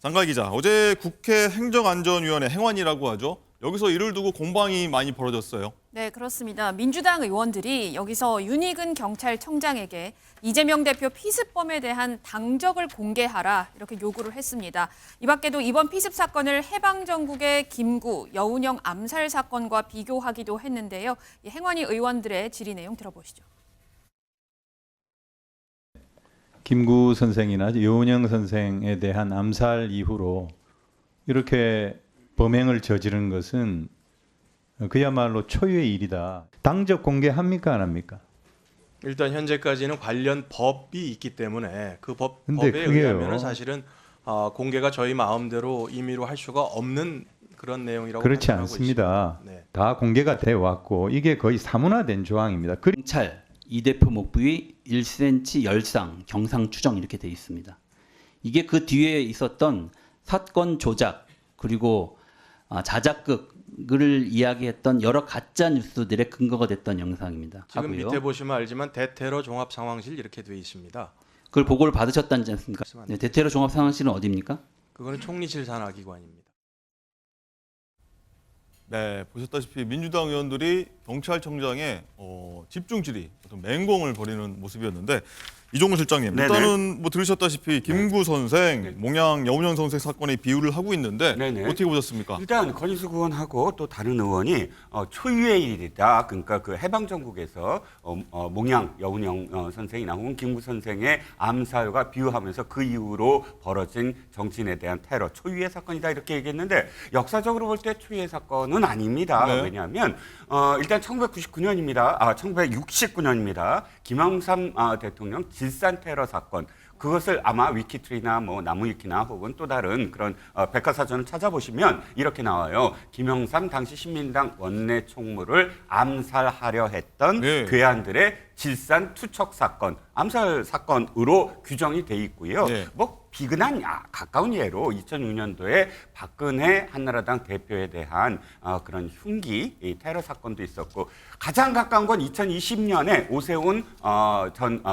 장갈 기자, 어제 국회 행정안전위원회 행안위라고 하죠. 여기서 이를 두고 공방이 많이 벌어졌어요. 네, 그렇습니다. 민주당 의원들이 여기서 윤희근 경찰청장에게 이재명 대표 피습범에 대한 당적을 공개하라 이렇게 요구를 했습니다. 이 밖에도 이번 피습 사건을 해방정국의 김구, 여운형 암살 사건과 비교하기도 했는데요. 이 행안위 의원들의 질의 내용 들어보시죠. 김구 선생이나 여운형 선생에 대한 암살 이후로 이렇게 범행을 저지른 것은 그야말로 초유의 일이다. 당적 공개합니까 안 합니까? 일단 현재까지는 관련 법이 있기 때문에 그 근데 법에 그게요. 의하면 사실은 공개가 저희 마음대로 임의로 할 수가 없는 그런 내용이라고 그렇지 판단하고 않습니다. 있습니다. 네. 다 공개가 돼 왔고 이게 거의 사문화된 조항입니다. 경찰 이 대표 목 부위 1cm 열상, 경상 추정 이렇게 돼 있습니다. 이게 그 뒤에 있었던 사건 조작 그리고 자작극을 이야기했던 여러 가짜 뉴스들의 근거가 됐던 영상입니다. 지금 하고요. 밑에 보시면 알지만 대테러 종합 상황실 이렇게 돼 있습니다. 그걸 보고를 받으셨다지 않습니까? 네, 대테러 종합 상황실은 어디입니까? 그거는 총리실 산하기관입니다. 네, 보셨다시피 민주당 의원들이 경찰청장의 집중 질의, 어떤 맹공을 벌이는 모습이었는데 이종훈 실장님, 네네. 일단은 뭐 들으셨다시피 김구 선생, 몽양 여운형 선생 사건의 비유를 하고 있는데 네네. 어떻게 보셨습니까? 일단 권인숙 의원하고 또 다른 의원이 초유의 일이다. 그러니까 그 해방정국에서 몽양 여운형 선생이나 혹은 김구 선생의 암살과 비유하면서 그 이후로 벌어진 정치인에 대한 테러, 초유의 사건이다 이렇게 얘기했는데 역사적으로 볼 때 초유의 사건은 아닙니다. 네. 왜냐하면 일단 1999년입니다. 1969년입니다. 김영삼 대통령 질산 테러 사건. 그것을 아마 위키트리나 뭐 나무위키나 혹은 또 다른 그런 백과사전을 찾아보시면 이렇게 나와요. 김영삼 당시 신민당 원내 총무를 암살하려 했던 네. 괴한들의 질산 투척 사건, 암살 사건으로 규정이 돼 있고요. 네. 뭐 비근한 가까운 예로 2006년도에 박근혜 한나라당 대표에 대한 그런 흉기 테러 사건도 있었고 가장 가까운 건 2020년에 오세훈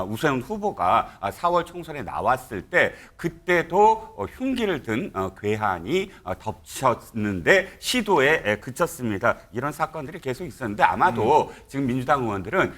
우세훈 후보가 4월 총선에 나왔을 때 그때도 흉기를 든 괴한이 덮쳤는데 시도에 그쳤습니다. 이런 사건들이 계속 있었는데 아마도 지금 민주당 의원들은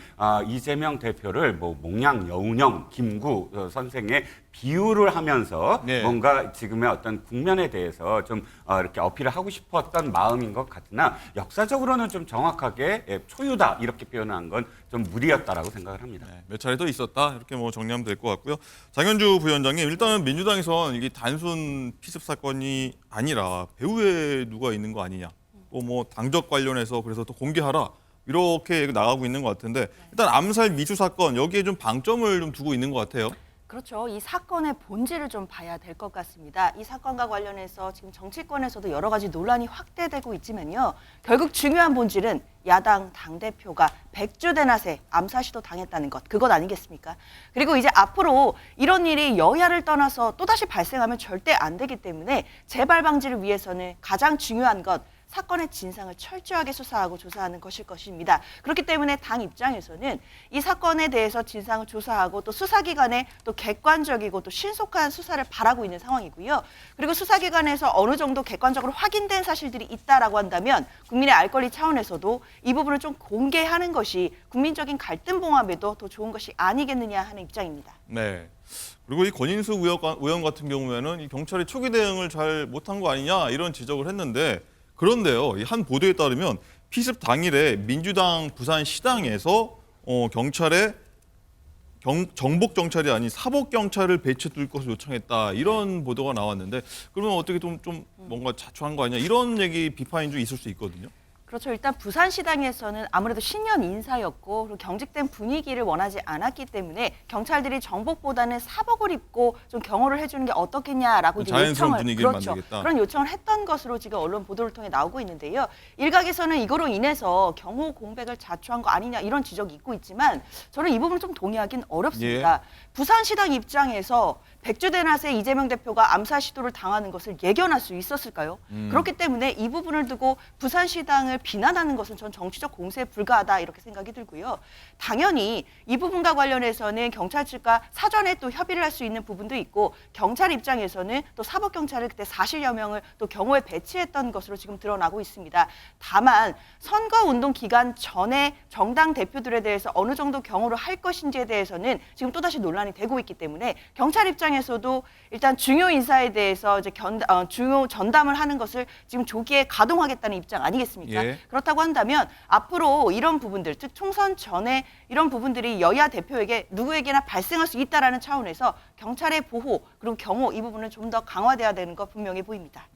이재명 대표를 뭐 몽양 여운형 김구 선생의 비유를 하면서 네. 뭔가 지금의 어떤 국면에 대해서 좀 이렇게 어필을 하고 싶었던 마음인 것 같으나 역사적으로는 좀 정확하게 초유다 이렇게 표현한 건 좀 무리였다라고 생각을 합니다. 네, 몇 차례 더 있었다 이렇게 뭐 정리하면 될 것 같고요. 장현주 부위원장님, 일단은 민주당에선 이게 단순 피습 사건이 아니라 배후에 누가 있는 거 아니냐, 또 뭐 당적 관련해서 그래서 또 공개하라 이렇게 나가고 있는 것 같은데 일단 암살 미수 사건 여기에 좀 방점을 좀 두고 있는 것 같아요. 그렇죠. 이 사건의 본질을 좀 봐야 될 것 같습니다. 이 사건과 관련해서 지금 정치권에서도 여러 가지 논란이 확대되고 있지만요. 결국 중요한 본질은 야당 당대표가 백주대낮에 암살 시도 당했다는 것, 그것 아니겠습니까? 그리고 이제 앞으로 이런 일이 여야를 떠나서 또다시 발생하면 절대 안 되기 때문에 재발 방지를 위해서는 가장 중요한 것, 사건의 진상을 철저하게 수사하고 조사하는 것일 것입니다. 그렇기 때문에 당 입장에서는 이 사건에 대해서 진상을 조사하고 또 수사기관에 또 객관적이고 또 신속한 수사를 바라고 있는 상황이고요. 그리고 수사기관에서 어느 정도 객관적으로 확인된 사실들이 있다라고 한다면 국민의 알 권리 차원에서도 이 부분을 좀 공개하는 것이 국민적인 갈등 봉합에도 더 좋은 것이 아니겠느냐 하는 입장입니다. 네. 그리고 이 권인숙 의원 같은 경우에는 이 경찰이 초기 대응을 잘 못한 거 아니냐 이런 지적을 했는데 그런데요, 이 한 보도에 따르면 피습 당일에 민주당 부산시당에서 경찰에 정복 경찰이 아닌 사복 경찰을 배치해둘 것을 요청했다 이런 보도가 나왔는데 그러면 어떻게 좀 뭔가 자초한 거 아니냐 이런 얘기 비판이 좀 있을 수 있거든요. 그렇죠. 일단 부산시당에서는 아무래도 신년 인사였고 그리고 경직된 분위기를 원하지 않았기 때문에 경찰들이 정복보다는 사복을 입고 좀 경호를 해주는 게 어떻겠냐라고 이제 자연스러운 요청을 분위기를 그렇죠. 만들겠다. 그런 요청을 했던 것으로 지금 언론 보도를 통해 나오고 있는데요. 일각에서는 이거로 인해서 경호 공백을 자초한 거 아니냐 이런 지적이 있고 있지만 저는 이 부분을 좀 동의하기는 어렵습니다. 부산시당 입장에서 백주대낮에 이재명 대표가 암살 시도를 당하는 것을 예견할 수 있었을까요? 그렇기 때문에 이 부분을 두고 부산시당을 비난하는 것은 전 정치적 공세에 불과하다 이렇게 생각이 들고요. 당연히 이 부분과 관련해서는 경찰 측과 사전에 또 협의를 할 수 있는 부분도 있고 경찰 입장에서는 또 사법경찰을 그때 40여 명을 또 경호에 배치했던 것으로 지금 드러나고 있습니다. 다만 선거운동 기간 전에 정당 대표들에 대해서 어느 정도 경호를 할 것인지에 대해서는 지금 또다시 논란이 되고 있기 때문에 경찰 입장에서도 일단 중요 인사에 대해서 이제 중요 전담을 하는 것을 지금 조기에 가동하겠다는 입장 아니겠습니까? 예. 그렇다고 한다면 앞으로 이런 부분들, 즉 총선 전에 이런 부분들이 여야 대표에게 누구에게나 발생할 수 있다라는 차원에서 경찰의 보호 그리고 경호 이 부분은 좀 더 강화돼야 되는 거 분명해 보입니다.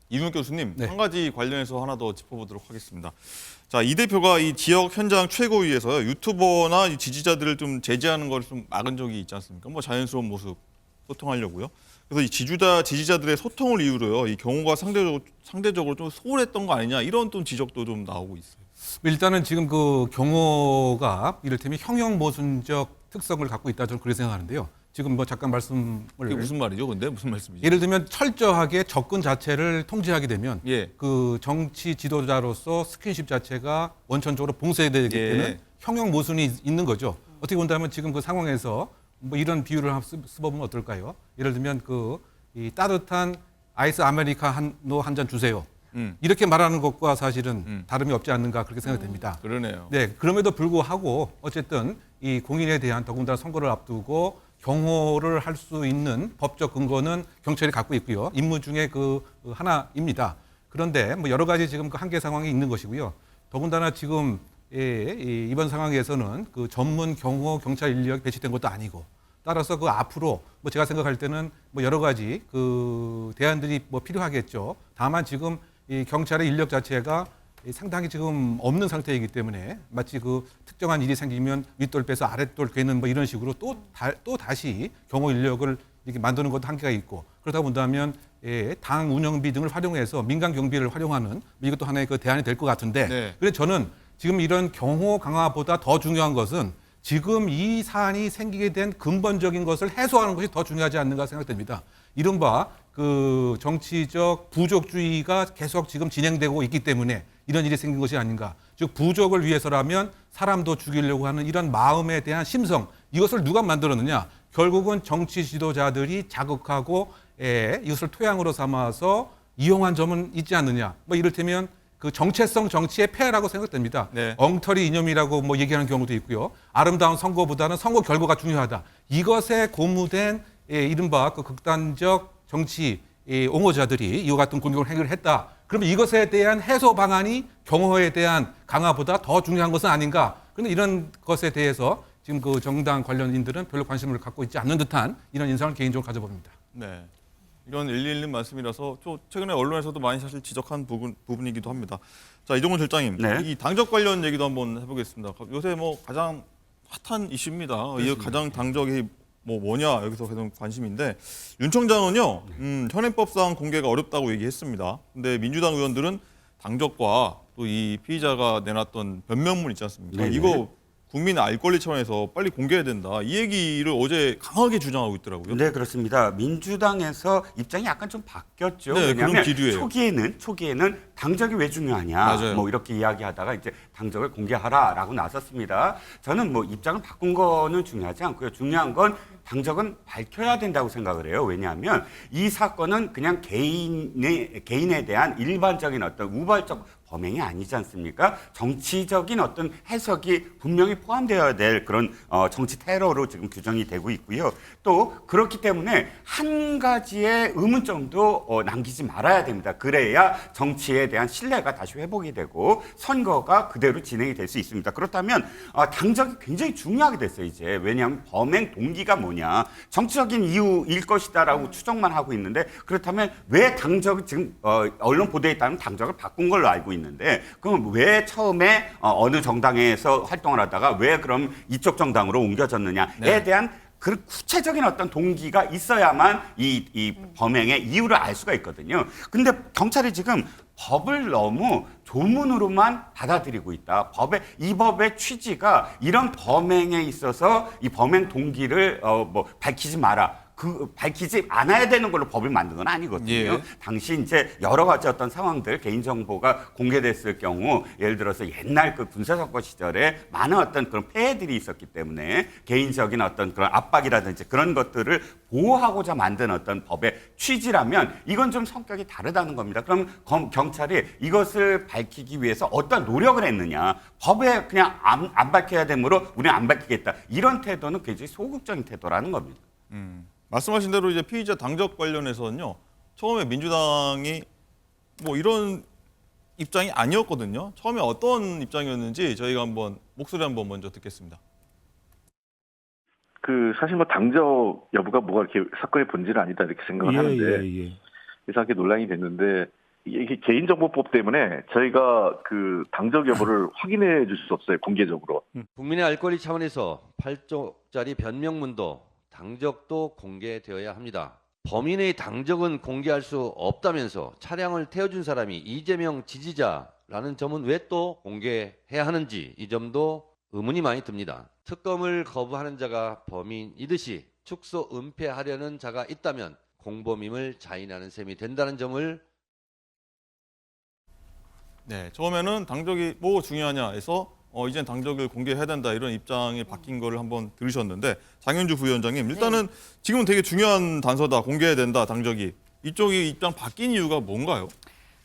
이준욱 교수님, 네. 한 가지 관련해서 하나 더 짚어보도록 하겠습니다. 자, 이 대표가 이 지역 현장 최고위에서 유튜버나 이 지지자들을 좀 제재하는 걸 좀 막은 적이 있지 않습니까? 뭐 자연스러운 모습 소통하려고요. 그래서 이 지지자들의 소통을 이유로요, 이 경호가 상대적으로 좀 소홀했던 거 아니냐 이런 또 지적도 좀 나오고 있어요. 일단은 지금 그 경호가 이를테면 형용 모순적 특성을 갖고 있다 저는 그렇게 생각하는데요. 지금 뭐 잠깐 말씀을 이게 무슨 말이죠? 근데 무슨 말씀이죠? 예를 들면 철저하게 접근 자체를 통제하게 되면 예. 그 정치 지도자로서 스킨십 자체가 원천적으로 봉쇄되기 예. 때문에 형용 모순이 있는 거죠. 어떻게 본다면 지금 그 상황에서 뭐 이런 비유를 써보면 어떨까요? 예를 들면 이 따뜻한 아이스 아메리카노 한 잔 주세요. 이렇게 말하는 것과 사실은 다름이 없지 않는가 그렇게 생각됩니다. 그러네요. 네, 그럼에도 불구하고 어쨌든 이 공인에 대한 더군다나 선거를 앞두고 경호를 할 수 있는 법적 근거는 경찰이 갖고 있고요. 임무 중에 그 하나입니다. 그런데 뭐 여러 가지 지금 그 한계 상황이 있는 것이고요. 더군다나 지금 이번 상황에서는 그 전문 경호 경찰 인력 배치된 것도 아니고 따라서 그 앞으로 뭐 제가 생각할 때는 뭐 여러 가지 그 대안들이 뭐 필요하겠죠. 다만 지금 이 경찰의 인력 자체가 상당히 지금 없는 상태이기 때문에 마치 그 특정한 일이 생기면 윗돌 빼서 아랫돌 괴는 뭐 이런 식으로 또 다시 경호 인력을 이렇게 만드는 것도 한계가 있고 그러다 본다면 당 운영비 등을 활용해서 민간 경비를 활용하는 이것도 하나의 그 대안이 될 것 같은데 네. 그래서 저는 지금 이런 경호 강화보다 더 중요한 것은 지금 이 사안이 생기게 된 근본적인 것을 해소하는 것이 더 중요하지 않는가 생각됩니다. 이른바 그 정치적 부족주의가 계속 지금 진행되고 있기 때문에 이런 일이 생긴 것이 아닌가. 즉 부족을 위해서라면 사람도 죽이려고 하는 이런 마음에 대한 심성 이것을 누가 만들었느냐. 결국은 정치 지도자들이 자극하고 이것을 토양으로 삼아서 이용한 점은 있지 않느냐. 뭐 이를테면 그 정체성 정치의 폐해라고 생각됩니다. 네. 엉터리 이념이라고 뭐 얘기하는 경우도 있고요. 아름다운 선거보다는 선거 결과가 중요하다. 이것에 고무된 이른바 그 극단적 정치 옹호자들이 이와 같은 공격을 행위했다. 그러면 이것에 대한 해소 방안이 경호에 대한 강화보다 더 중요한 것은 아닌가. 그런데 이런 것에 대해서 지금 그 정당 관련인들은 별로 관심을 갖고 있지 않는 듯한 이런 인상을 개인적으로 가져봅니다. 네. 이런 일리 있는 말씀이라서 최근에 언론에서도 많이 사실 지적한 부분이기도 합니다. 자, 이종훈 실장님, 네. 이 당적 관련 얘기도 한번 해보겠습니다. 요새 뭐 가장 핫한 이슈입니다. 이 가장 당적이 뭐냐 여기서 계속 관심인데 윤 청장은요 현행법상 공개가 어렵다고 얘기했습니다. 근데 민주당 의원들은 당적과 또 이 피의자가 내놨던 변명문 있지 않습니까? 네네. 이거 국민 알 권리 차원에서 빨리 공개해야 된다. 이 얘기를 어제 강하게 주장하고 있더라고요. 네, 그렇습니다. 민주당에서 입장이 약간 좀 바뀌었죠. 네, 그런 왜냐하면 기류예요. 초기에는 당적이 왜 중요하냐, 맞아요. 뭐 이렇게 이야기하다가 이제 당적을 공개하라라고 나섰습니다. 저는 뭐 입장을 바꾼 거는 중요하지 않고요. 중요한 건 당적은 밝혀야 된다고 생각을 해요. 왜냐하면 이 사건은 그냥 개인에 대한 일반적인 어떤 우발적 범행이 아니지 않습니까? 정치적인 어떤 해석이 분명히 포함되어야 될 그런 정치 테러로 지금 규정이 되고 있고요. 또 그렇기 때문에 한 가지의 의문점도 남기지 말아야 됩니다. 그래야 정치에 대한 신뢰가 다시 회복이 되고 선거가 그대로 진행이 될 수 있습니다. 그렇다면 당적이 굉장히 중요하게 됐어요. 이제 왜냐하면 범행 동기가 뭐냐, 정치적인 이유일 것이다라고 추정만 하고 있는데 그렇다면 왜 당적 지금 언론 보도에 따르면 당적을 바꾼 걸로 알고 있는데 그럼 왜 처음에 어느 정당에서 활동을 하다가 왜 그럼 이쪽 정당으로 옮겨졌느냐에 네. 대한 그 구체적인 어떤 동기가 있어야만 이 범행의 이유를 알 수가 있거든요. 근데 경찰이 지금 법을 너무 조문으로만 받아들이고 있다. 이 법의 취지가 이런 범행에 있어서 이 범행 동기를 밝히지 마라. 밝히지 않아야 되는 걸로 법을 만든 건 아니거든요. 예. 당시 이제 여러 가지 어떤 상황들, 개인정보가 공개됐을 경우, 예를 들어서 옛날 그 군사정권 시절에 많은 어떤 그런 폐해들이 있었기 때문에 개인적인 어떤 그런 압박이라든지 그런 것들을 보호하고자 만든 어떤 법의 취지라면 이건 좀 성격이 다르다는 겁니다. 그럼 경찰이 이것을 밝히기 위해서 어떤 노력을 했느냐. 법에 그냥 안 밝혀야 되므로 우리는 안 밝히겠다. 이런 태도는 굉장히 소극적인 태도라는 겁니다. 말씀하신 대로 이제 피의자 당적 관련해서는요. 처음에 민주당이 뭐 이런 입장이 아니었거든요. 처음에 어떤 입장이었는지 저희가 한번 목소리 한번 먼저 듣겠습니다. 사실 뭐 당적 여부가 뭐가 이렇게 사건의 본질은 아니다 이렇게 생각을 하는데 그래서 이렇게 논란이 됐는데 이게 개인정보법 때문에 저희가 그 당적 여부를 확인해 줄 수 없어요, 공개적으로. 국민의 알 권리 차원에서 8쪽짜리 변명문도 당적도 공개되어야 합니다. 범인의 당적은 공개할 수 없다면서 차량을 태워준 사람이 이재명 지지자라는 점은 왜 또 공개해야 하는지 이 점도 의문이 많이 듭니다. 특검을 거부하는 자가 범인이듯이 축소 은폐하려는 자가 있다면 공범임을 자인하는 셈이 된다는 점을 네, 처음에는 당적이 뭐 중요하냐 해서 이젠 당적을 공개해야 된다 이런 입장이 바뀐 거를 한번 들으셨는데 장현주 부위원장님 일단은 지금은 되게 중요한 단서다 공개해야 된다 당적이 이쪽이 입장 바뀐 이유가 뭔가요?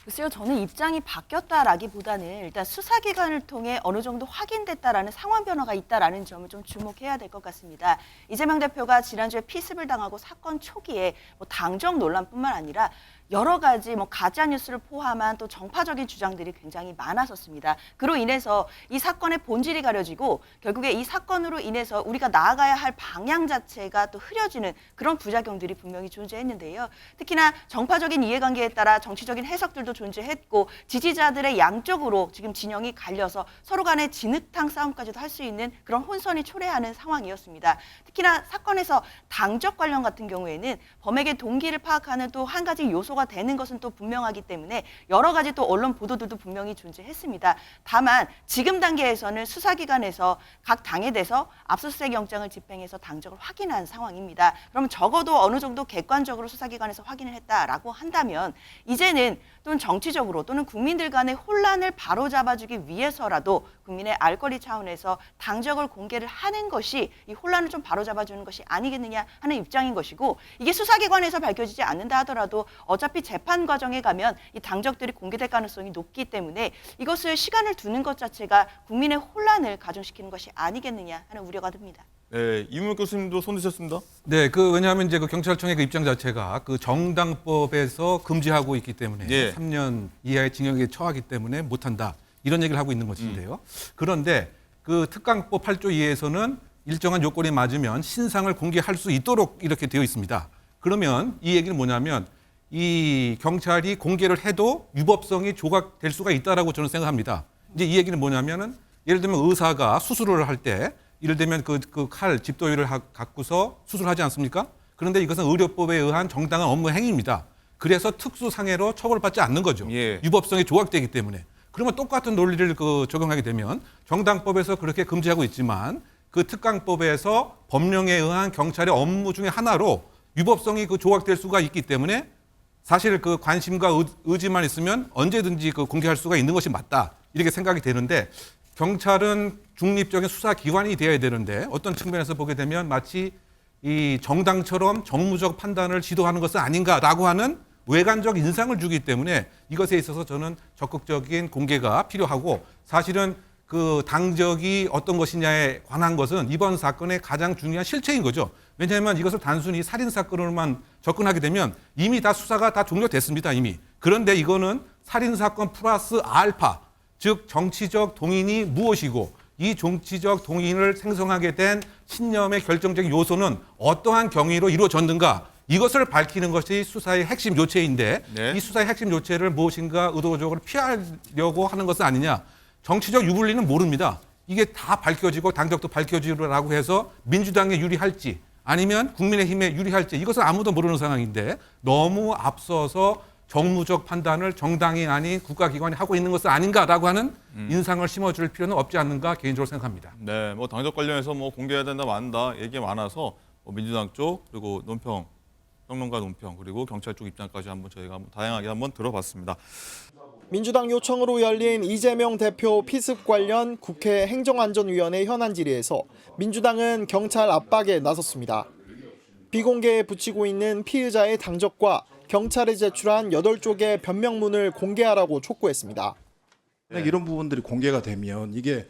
글쎄요, 저는 입장이 바뀌었다라기보다는 일단 수사기관을 통해 어느 정도 확인됐다라는 상황 변화가 있다라는 점을 좀 주목해야 될 것 같습니다. 이재명 대표가 지난주에 피습을 당하고 사건 초기에 뭐 당적 논란뿐만 아니라 여러 가지 뭐 가짜 뉴스를 포함한 또 정파적인 주장들이 굉장히 많았었습니다. 그로 인해서 이 사건의 본질이 가려지고 결국에 이 사건으로 인해서 우리가 나아가야 할 방향 자체가 또 흐려지는 그런 부작용들이 분명히 존재했는데요. 특히나 정파적인 이해관계에 따라 정치적인 해석들도 존재했고 지지자들의 양쪽으로 지금 진영이 갈려서 서로 간의 진흙탕 싸움까지도 할 수 있는 그런 혼선이 초래하는 상황이었습니다. 특히나 사건에서 당적 관련 같은 경우에는 범행의 동기를 파악하는 또 한 가지 요소가 되는 것은 또 분명하기 때문에 여러 가지 또 언론 보도들도 분명히 존재했습니다. 다만 지금 단계에서는 수사기관에서 각 당에 대해서 압수수색 영장을 집행해서 당적을 확인한 상황입니다. 그럼 적어도 어느 정도 객관적으로 수사기관에서 확인을 했다라고 한다면 이제는 또는 정치적으로 또는 국민들 간의 혼란을 바로잡아주기 위해서라도 국민의 알 권리 차원에서 당적을 공개를 하는 것이 이 혼란을 좀 바로잡아주는 것이 아니겠느냐 하는 입장인 것이고 이게 수사기관에서 밝혀지지 않는다 하더라도 어차피 재판 과정에 가면 이 당적들이 공개될 가능성이 높기 때문에 이것을 시간을 두는 것 자체가 국민의 혼란을 가중시키는 것이 아니겠느냐 하는 우려가 듭니다. 네, 이문혁 교수님도 손 드셨습니다. 네, 왜냐하면 이제 그 경찰청의 그 입장 자체가 그 정당법에서 금지하고 있기 때문에 3년 이하의 징역에 처하기 때문에 못한다 이런 얘기를 하고 있는 것인데요. 그런데 그 특강법 8조 2에서는 일정한 요건이 맞으면 신상을 공개할 수 있도록 이렇게 되어 있습니다. 그러면 이 얘기는 뭐냐면 이 경찰이 공개를 해도 유법성이 조각될 수가 있다라고 저는 생각합니다. 이제 이 얘기는 뭐냐면은 예를 들면 의사가 수술을 할 때 예를 들면 그 칼 집도유를 갖고서 수술하지 않습니까? 그런데 이것은 의료법에 의한 정당한 업무 행위입니다. 그래서 특수상해로 처벌받지 않는 거죠. 유법성이 조각되기 때문에. 그러면 똑같은 논리를 적용하게 되면 정당법에서 그렇게 금지하고 있지만 그 특강법에서 법령에 의한 경찰의 업무 중에 하나로 유법성이 조각될 수가 있기 때문에 사실 그 관심과 의지만 있으면 언제든지 공개할 수가 있는 것이 맞다 이렇게 생각이 되는데 경찰은 중립적인 수사기관이 되어야 되는데 어떤 측면에서 보게 되면 마치 이 정당처럼 정무적 판단을 지도하는 것은 아닌가라고 하는 외관적 인상을 주기 때문에 이것에 있어서 저는 적극적인 공개가 필요하고 사실은 그 당적이 어떤 것이냐에 관한 것은 이번 사건의 가장 중요한 실체인 거죠. 왜냐하면 이것을 단순히 살인사건으로만 접근하게 되면 이미 다 수사가 다 종료됐습니다. 이미. 그런데 이거는 살인사건 플러스 알파 즉 정치적 동인이 무엇이고 이 정치적 동인을 생성하게 된 신념의 결정적인 요소는 어떠한 경위로 이루어졌는가 이것을 밝히는 것이 수사의 핵심 요체인데 이 수사의 핵심 요체를 무엇인가 의도적으로 피하려고 하는 것은 아니냐. 정치적 유불리는 모릅니다. 이게 다 밝혀지고 당적도 밝혀지라고 해서 민주당에 유리할지 아니면 국민의힘에 유리할지 이것은 아무도 모르는 상황인데 너무 앞서서 정무적 판단을 정당이 아닌 국가기관이 하고 있는 것은 아닌가라고 하는 인상을 심어줄 필요는 없지 않는가 개인적으로 생각합니다. 네, 뭐 당적 관련해서 뭐 공개해야 된다, 만다 얘기 많아서 민주당 쪽 그리고 논평, 평론가 논평 그리고 경찰 쪽 입장까지 한번 저희가 다양하게 한번 들어봤습니다. 민주당 요청으로 열린 이재명 대표 피습 관련 국회 행정안전위원회 현안 질의에서 민주당은 경찰 압박에 나섰습니다. 비공개에 붙이고 있는 피의자의 당적과 경찰에 제출한 8쪽의 변명문을 공개하라고 촉구했습니다. 이런 부분들이 공개가 되면 이게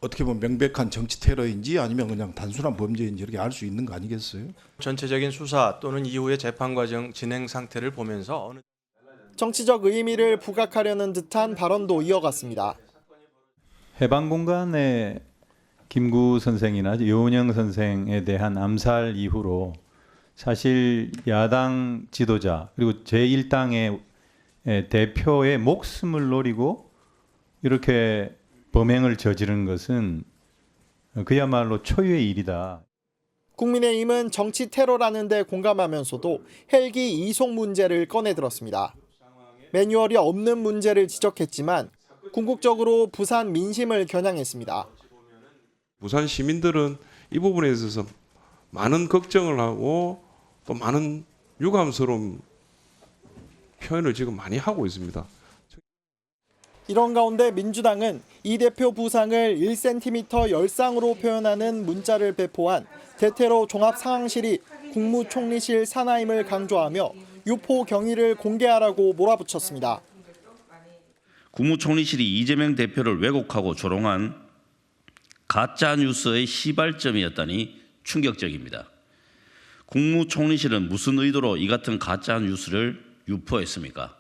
어떻게 보면 명백한 정치 테러인지 아니면 그냥 단순한 범죄인지 이렇게 알 수 있는 거 아니겠어요? 전체적인 수사 또는 이후의 재판 과정 진행 상태를 보면서 정치적 의미를 부각하려는 듯한 발언도 이어갔습니다. 해방공간의 김구 선생이나 여운형 선생에 대한 암살 이후로 사실 야당 지도자 그리고 제1당의 대표의 목숨을 노리고 이렇게 범행을 저지른 것은 그야말로 초유의 일이다. 국민의힘은 정치 테러라는 데 공감하면서도 헬기 이송 문제를 꺼내들었습니다. 매뉴얼이 없는 문제를 지적했지만 궁극적으로 부산 민심을 겨냥했습니다. 부산 시민들은 이 부분에 있어서 많은 걱정을 하고 또 많은 유감스러운 표현을 지금 많이 하고 있습니다. 이런 가운데 민주당은 이 대표 부상을 1cm 열상으로 표현하는 문자를 배포한 대테러 종합상황실이 국무총리실 산하임을 강조하며 유포 경위를 공개하라고 몰아붙였습니다. 국무총리실이 이재명 대표를 왜곡하고 조롱한 가짜 뉴스의 시발점이었다니 충격적입니다. 국무총리실은 무슨 의도로 이 같은 가짜 뉴스를 유포했습니까?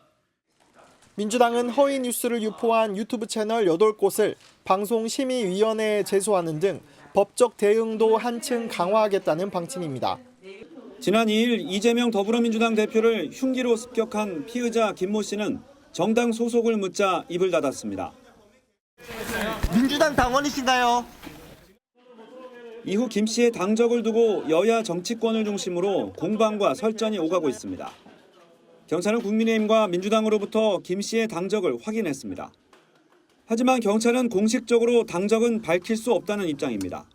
민주당은 허위 뉴스를 유포한 유튜브 채널 8곳을 방송심의위원회에 제소하는 등 법적 대응도 한층 강화하겠다는 방침입니다. 지난 2일 이재명 더불어민주당 대표를 흉기로 습격한 피의자 김모 씨는 정당 소속을 묻자 입을 닫았습니다. 민주당 당원이신가요? 이후 김 씨의 당적을 두고 여야 정치권을 중심으로 공방과 설전이 오가고 있습니다. 경찰은 국민의힘과 민주당으로부터 김 씨의 당적을 확인했습니다. 하지만 경찰은 공식적으로 당적은 밝힐 수 없다는 입장입니다.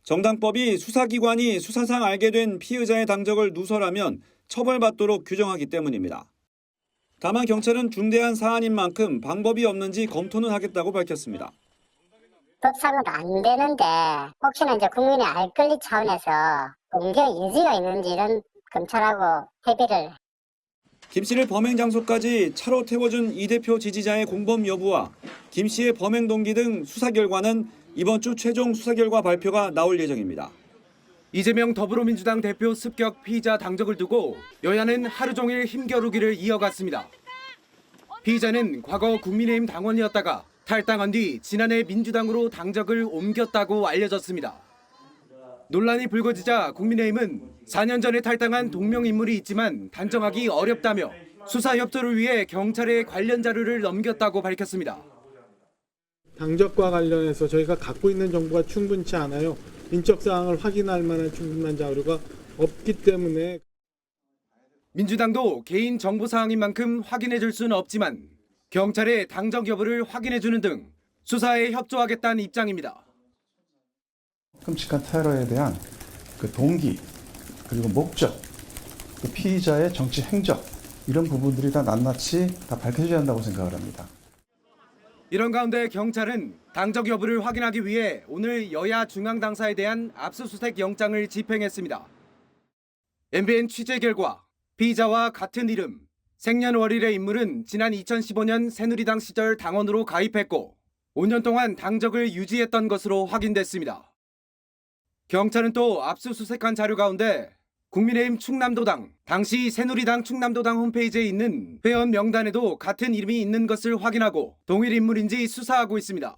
정당법이 수사기관이 수사상 알게 된 피의자의 당적을 누설하면 처벌받도록 규정하기 때문입니다. 다만 경찰은 중대한 사안인 만큼 방법이 없는지 검토는 하겠다고 밝혔습니다. 법상은 안 되는데 혹시나 이제 국민의 알 권리 차원에서 공개 인지가 있는지는 검찰하고 협의를. 김 씨를 범행 장소까지 차로 태워준 이 대표 지지자의 공범 여부와 김 씨의 범행 동기 등 수사 결과는 이번 주 최종 수사 결과 발표가 나올 예정입니다. 이재명 더불어민주당 대표 습격 피의자 당적을 두고 여야는 하루 종일 힘겨루기를 이어갔습니다. 피의자는 과거 국민의힘 당원이었다가 탈당한 뒤 지난해 민주당으로 당적을 옮겼다고 알려졌습니다. 논란이 불거지자 국민의힘은 4년 전에 탈당한 동명인물이 있지만 단정하기 어렵다며 수사 협조를 위해 경찰에 관련 자료를 넘겼다고 밝혔습니다. 당적과 관련해서 저희가 갖고 있는 정보가 충분치 않아요. 인적 사항을 확인할 만한 충분한 자료가 없기 때문에. 민주당도 개인 정보 사항인 만큼 확인해 줄 수는 없지만 경찰의 당적 여부를 확인해 주는 등 수사에 협조하겠다는 입장입니다. 끔찍한 테러에 대한 그 동기 그리고 목적, 그 피의자의 정치 행적 이런 부분들이 다 낱낱이 다 밝혀져야 한다고 생각을 합니다. 이런 가운데 경찰은 당적 여부를 확인하기 위해 오늘 여야 중앙 당사에 대한 압수수색 영장을 집행했습니다. MBN 취재 결과 피의자와 같은 이름, 생년월일의 인물은 지난 2015년 새누리당 시절 당원으로 가입했고 5년 동안 당적을 유지했던 것으로 확인됐습니다. 경찰은 또 압수수색한 자료 가운데 국민의힘 충남도당, 당시 새누리당 충남도당 홈페이지에 있는 회원 명단에도 같은 이름이 있는 것을 확인하고 동일 인물인지 수사하고 있습니다.